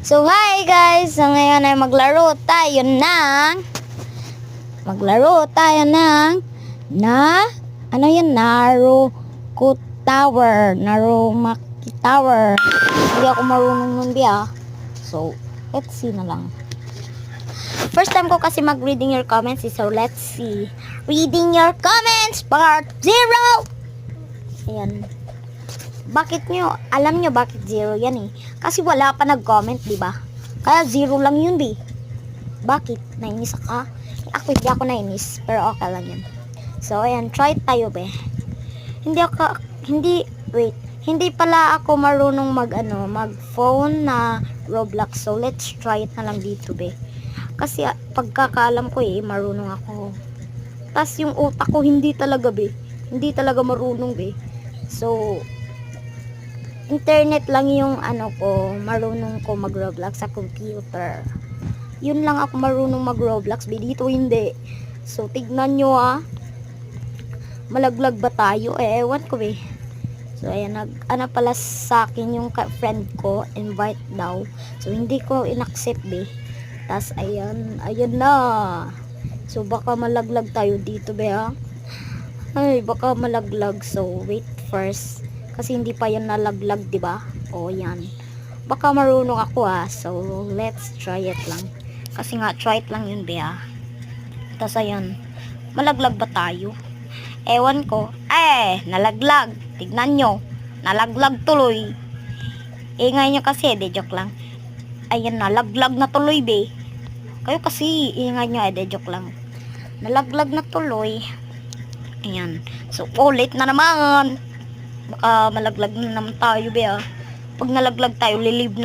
So hi guys, so ngayon ay maglaro tayo ng ano yan, Naruko Tower, Narumaki Tower. Hindi ako marunong nun so let's see na lang. First time ko kasi mag-reading your comments, so let's see. Reading your comments part 0. Ayan. Bakit alam nyo bakit 0 yan Kasi wala pa nag-comment, di ba? Kaya 0 lang yun, Bakit? Nainis ka? Ako hindi ako nainis, pero okay lang yan. So, ayan, try tayo, Hindi pala ako marunong mag-phone na Roblox. So, let's try it na lang dito, Kasi pagkakaalam ko marunong ako. Tas yung utak ko hindi talaga, Hindi talaga marunong, So, internet lang yung marunong ko mag-Roblox sa computer. Yun lang ako marunong mag-Roblox, dito hindi. So, tignan nyo malaglag ba tayo? Ewan ko, So, ayan, pala sa akin yung friend ko, invite daw. So, hindi ko in-accept, Tas, ayan na. So, baka malaglag tayo dito, Ay, baka malaglag. So, wait first. Kasi hindi pa yan nalaglag, diba? O, yan. Baka marunong ako, So, let's try it lang. Kasi nga, try it lang yun, Tas, ayan. Malaglag ba tayo? Ewan ko. Nalaglag. Tignan nyo. Nalaglag tuloy. Ingay nyo kasi, joke lang. Ayan, nalaglag na tuloy, Kayo kasi, ingay nyo, joke lang. Nalaglag na tuloy. Ayan. So, ulit na naman. Baka malaglag na naman tayo, Pag nalaglag tayo, lilive na